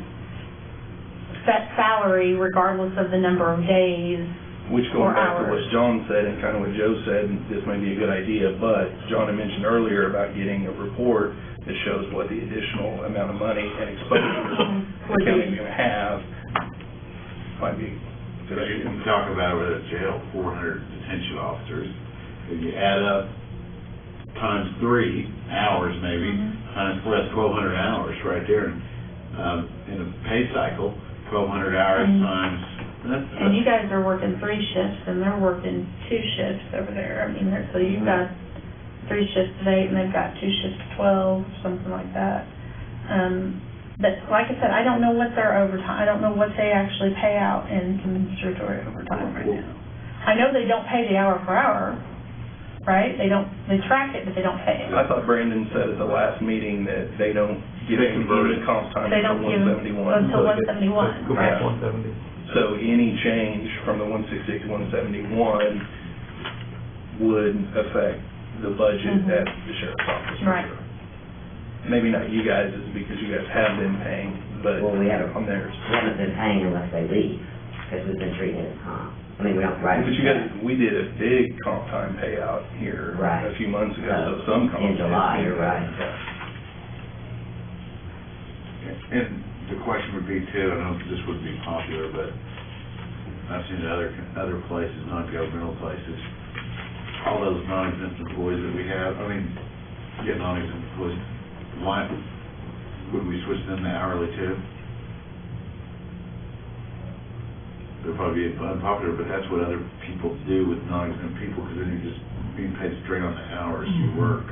set salary regardless of the number of days. Which or going back to hours. what John said and kind of what Joe said, this may be a good idea, but John had mentioned earlier about getting a report that shows what the additional amount of money and exposure the county's going to have. Might be a good Because you idea. can talk about it at jail, 400 detention officers. If you add up times 3 hours maybe, times 4, that's 1,200 hours right there. In a pay cycle, 1,200 hours times, And you guys are working 3 shifts, and they're working 2 shifts over there. I mean, so you've got 3 shifts at 8, and they've got 2 shifts at 12, something like that. But like I said, I don't know what their overtime, I don't know what they actually pay out in compensatory overtime right now. I know they don't pay the hour per hour, right? They track it, but they don't pay it. I thought Brandon said at the last meeting that they don't give They any convert it. comp time They until don't give 171. until 171. Go back right. to 170. So any change from the 168 to 171 would affect the budget at the sheriff's office. for Right. sure. Maybe not you guys, it's because you guys have been paying, but Well, we haven't, on theirs. we haven't been paying unless they leave, because we've been treating it as comp. I mean, we don't write. But you guys, we did a big comp time payout here Right. a few months ago, so some In companies. July, you're right. And the question would be too, I know this wouldn't be popular, but I've seen other places, non-governmental places, all those non-exempt employees that we have, I mean, non-exempt employees, why, would we switch them to hourly too? It'll probably be unpopular, but that's what other people do with non-exempt people, because then you're just being paid straight on the hours you work.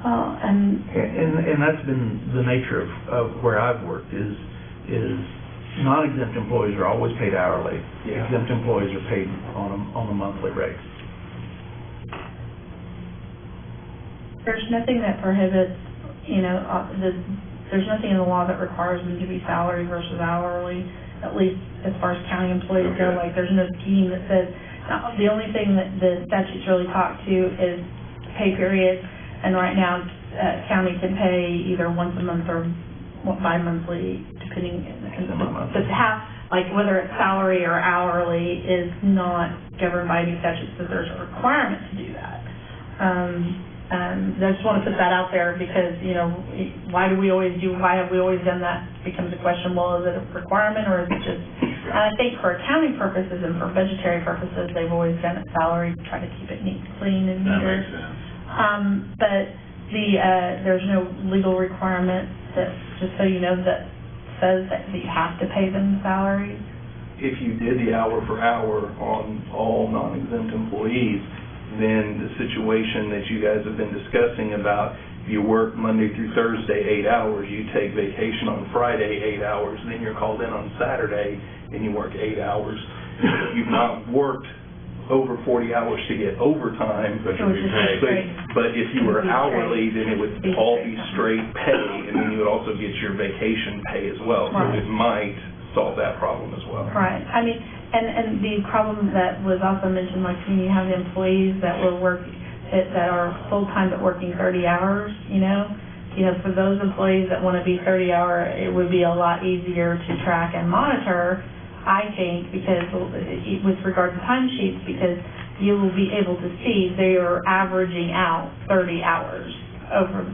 Well, and And that's been the nature of where I've worked, is non-exempt employees are always paid hourly. Yeah. Exempt employees are paid on a monthly rate. there's nothing that prohibits, there's nothing in the law that requires them to be salary versus hourly, at least as far as county employees go. Okay. Like, there's no scheme that says, now, the only thing that the statutes really talk to is pay period, and right now, county can pay either once a month or bi-monthly, depending, but like, whether it's salary or hourly is not governed by any statutes, but there's a requirement to do that. I just want to put that out there because, why have we always done that? Becomes a question, well, is it a requirement or is it just, and I think for accounting purposes and for budgetary purposes, they've always done it salary to try to keep it neat, clean and That neater. makes sense. But there's no legal requirement that, just so you know, that says that you have to pay them salary. If you did the hour for hour on all non-exempt employees, then the situation that you guys have been discussing about, you work Monday through Thursday 8 hours, you take vacation on Friday 8 hours, and then you're called in on Saturday and you work 8 hours. You've not worked over 40 hours to get overtime, But So you'd it's be just paid. straight. but if you were It'd be hourly, straight. then it would Be all straight. be straight pay, and then you would also get your vacation pay as well. So Right. it might solve that problem as well. Right, I mean, and the problem that was also mentioned, like, when you have the employees that that are full-time but working 30 hours, for those employees that want to be 30-hour, it would be a lot easier to track and monitor, I think, because with regard to timesheets, because you will be able to see they are averaging out 30 hours over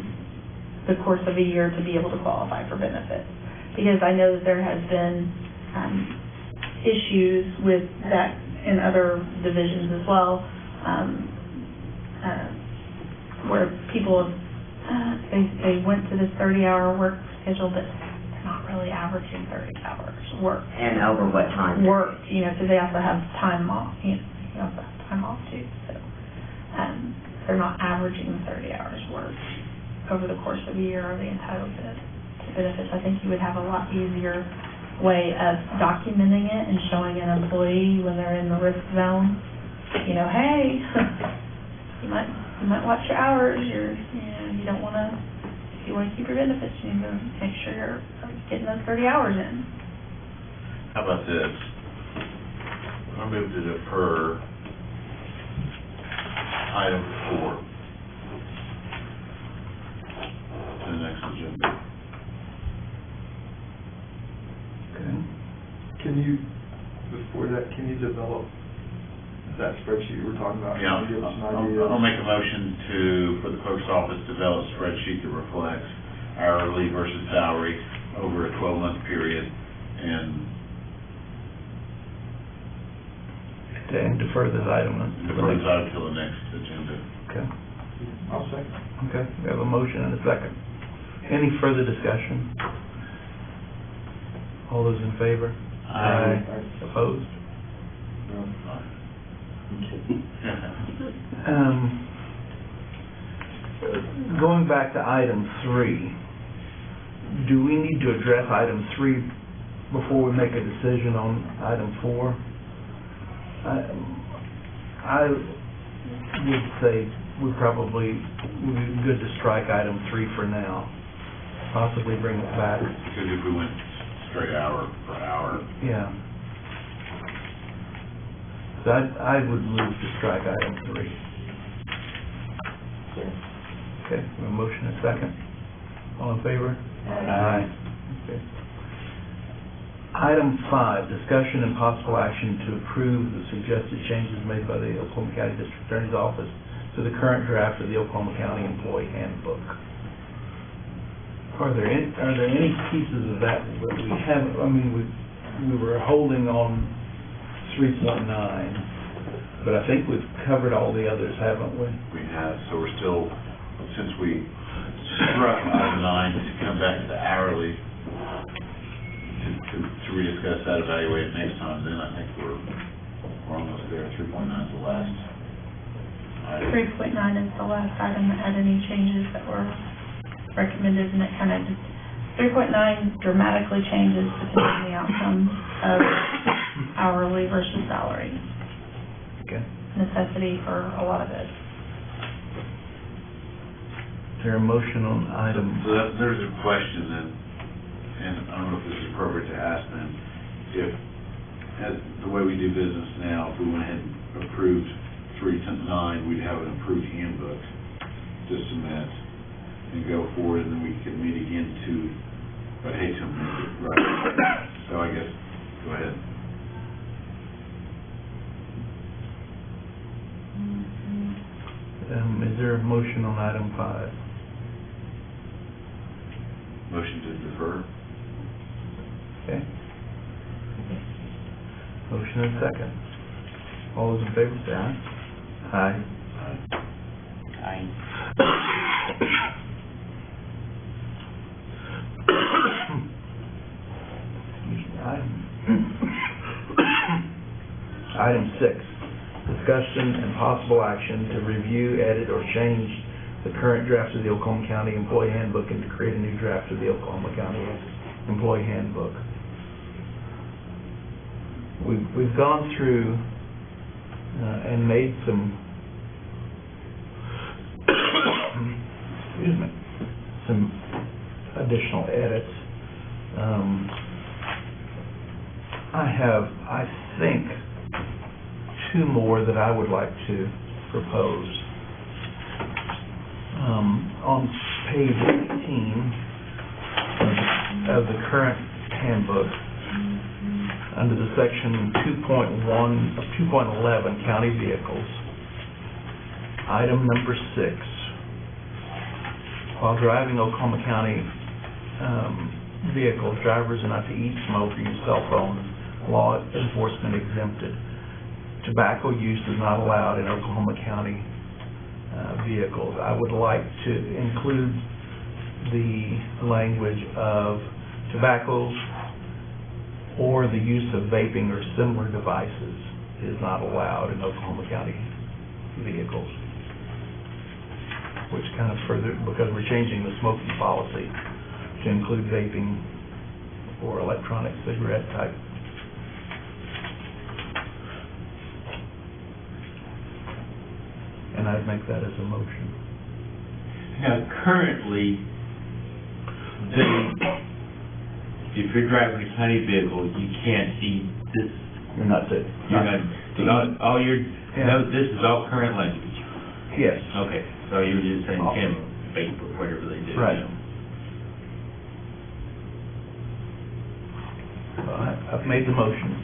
the course of a year to be able to qualify for benefits. Because I know that there has been issues with that in other divisions as well, where people, they went to this 30-hour work schedule, but they're not really averaging 30 hours worked. And over what time? Worked, you know, because they also have time off, you know, also have time off too, so, they're not averaging 30 hours worked over the course of a year. Are they entitled to benefits? I think you would have a lot easier way of documenting it and showing an employee when they're in the risk zone, you know, hey, you might watch your hours, you don't want to, if you want to keep your benefits, you need to make sure you're getting those 30 hours in. How about this? I move to defer item 4 to the next agenda. Okay. Can you, before that, can you develop that spreadsheet you were talking about? Yeah, Can you give us an idea? I'll make a motion for the clerk's office to develop a spreadsheet that reflects hourly versus salary over a 12-month period and Defer this item. defer this item until the next agenda. Okay. I'll second. Okay, we have a motion and a second. Any further discussion? All those in favor? Aye. Opposed? No. Going back to item 3, do we need to address item 3 before we make a decision on item 4? I would say would be good to strike item 3 for now, possibly bring it back. Because if we went straight hour per hour, Yeah. So I would move to strike item 3. Okay, we have a motion and a second. All in favor? Aye. Okay. Item 5, discussion and possible action to approve the suggested changes made by the Oklahoma County District Attorney's Office to the current draft of the Oklahoma County Employee Handbook. Are there any pieces of that we haven't, I mean, we were holding on 3.9, but I think we've covered all the others, haven't we? we have, so we're still, since we struck item 9 to come back to the hourly, to rediscuss that, evaluate it next time, then I think we're almost there. 3.9 is the last item. 3.9 is the last item that had any changes that were recommended, and it kind of, 3.9 dramatically changes depending on the outcome of hourly versus salary. Okay. Necessity for a lot of it. Is there a motion on item? So there's a question then, and I don't know if this is appropriate to ask them, if, as the way we do business now, if we went ahead and approved 3 to 9, we'd have an approved handbook to submit and go forward, and then we could meet again but I hate to amend it, right? So I guess, go ahead. Is there a motion on item 5? Motion to defer? Okay. Motion and second. All those in favor say aye. Aye. Item 6, discussion and possible action to review, edit, or change the current draft of the Oklahoma County Employee Handbook and to create a new draft of the Oklahoma County Employee Handbook. We've gone through and made some some additional edits. I have, I think, 2 more that I would like to propose. On page 18 of the current handbook, under the section 2.11, county vehicles, item number 6, while driving Oklahoma County vehicles, drivers are not to eat, smoke, or use cell phones. Law enforcement exempted. Tobacco use is not allowed in Oklahoma County vehicles. I would like to include the language of tobacco or the use of vaping or similar devices is not allowed in Oklahoma County vehicles. Which kind of further, because we're changing the smoking policy to include vaping or electronic cigarette type. And I'd make that as a motion. Now, currently, if you're driving a county vehicle, you can't eat this. You're not to. All your, no, this is all current language. Yes. Okay, so you were just saying can't vape or whatever they do. Right. you know. I've made the motion.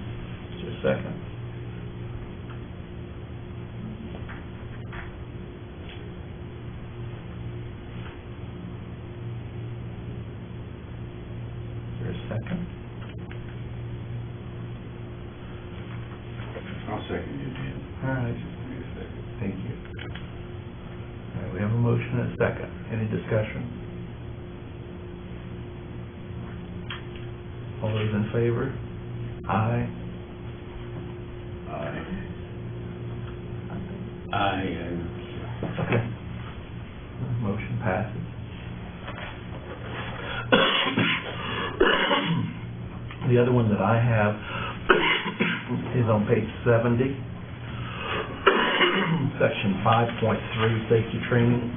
Just a second. Is there a second? I'll second you, Dan. All right. Give me a second. Thank you. All right, we have a motion and a second. Any discussion? All those in favor? Aye. Okay. Motion passes. The other one that I have is on page 70, section 5.3, safety training.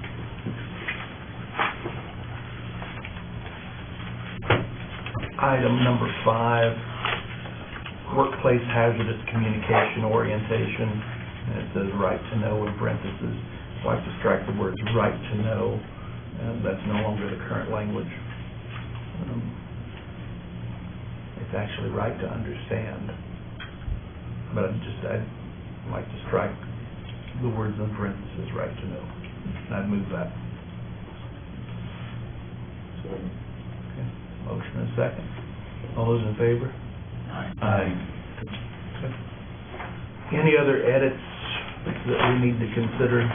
Item number 5, workplace hazardous communication orientation, and it says right to know in parentheses. I'd like to strike the words right to know, and that's no longer the current language. It's actually right to understand, but I'd like to strike the words in parentheses, right to know. I'd move that. Okay. Motion and second. All those in favor? Aye. Okay. Any other edits that we need to consider?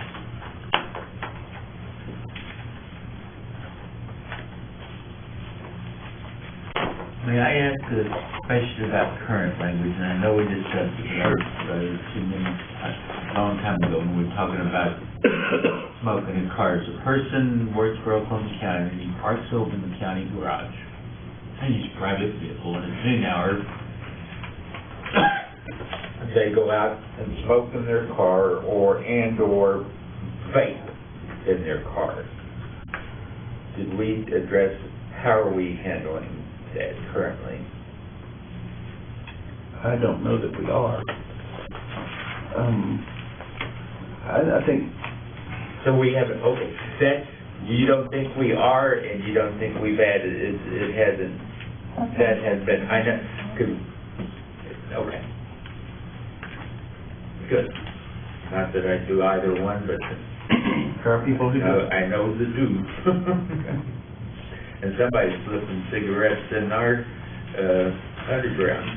May I ask a question about current language? And I know we discussed it a long time ago when we were talking about smoking in cars. A person works for Oklahoma County and he parks over in the county garage. And his private vehicle, and at noon hour, they go out and smoke in their car or vape in their car. Did we address, how are we handling that currently? I don't know that we are. I think... So we haven't, okay, that, you don't think we are, and you don't think we've added, it hasn't, that has been, I know, okay. Good. Not that I do either one, but There are people who do. I know the do. And somebody's flipping cigarettes in our underground.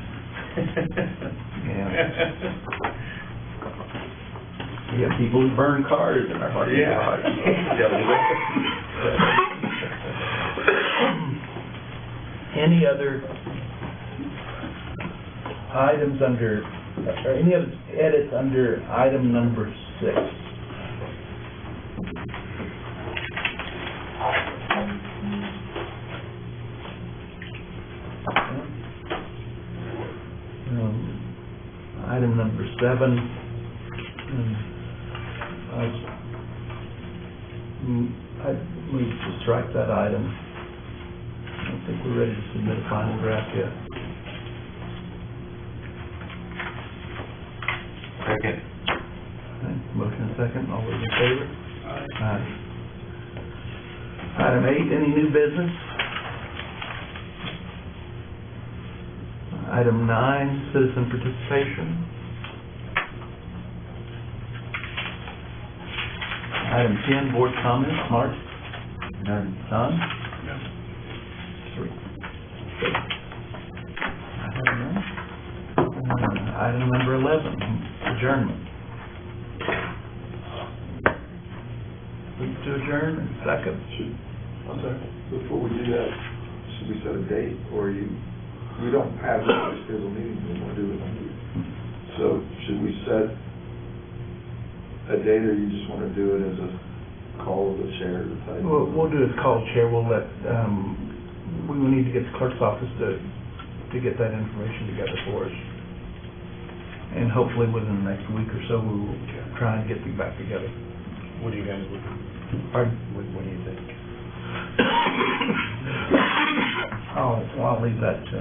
Yeah. We have people who burn cars in our parking garage. Any other items under, or any other edits under item number 6? Item number 7. I'd move to strike that item. I don't think we're ready to submit a final draft yet. Second. Okay, motion and second, all those in favor? Aye. Item 8, any new business? Item 9, citizen participation. Item 10, board comments. Mark? None. Don? No. 3. Item number 11, adjournment. Move to adjourn, and second. I'm sorry, before we do that, we set a date, or we don't have regular scheduled meetings anymore, do we? So should we set a date, or you just want to do it as a call of the chair type? We'll do this call chair, we'll let, we will need to get the clerk's office to get that information together for us. And hopefully within the next week or so, we will try and get you back together. What do you guys look, Pardon? what do you think? I'll leave that to,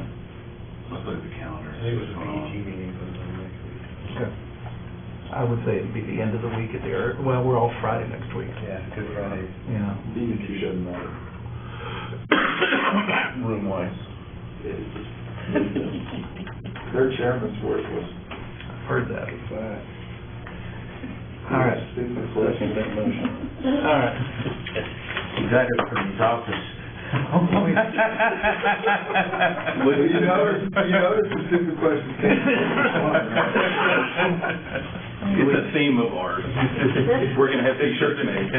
Let's look at the calendar. I think it was a PET meeting sometime next week. okay. I would say it'd be the end of the week at the, well, we're all Friday next week. Yeah, Good Friday, Yeah. Even two doesn't matter. room-wise. Their chairman's worthless. I've heard that. All right. Stupid question. All right. You got it from his office. You notice the stupid questions came. It's a theme of ours. We're gonna have t-shirts made.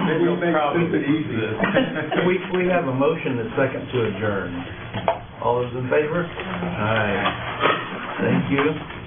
Maybe we'll make stupid easy. We have a motion and second to adjourn. All those in favor? Aye. Thank you.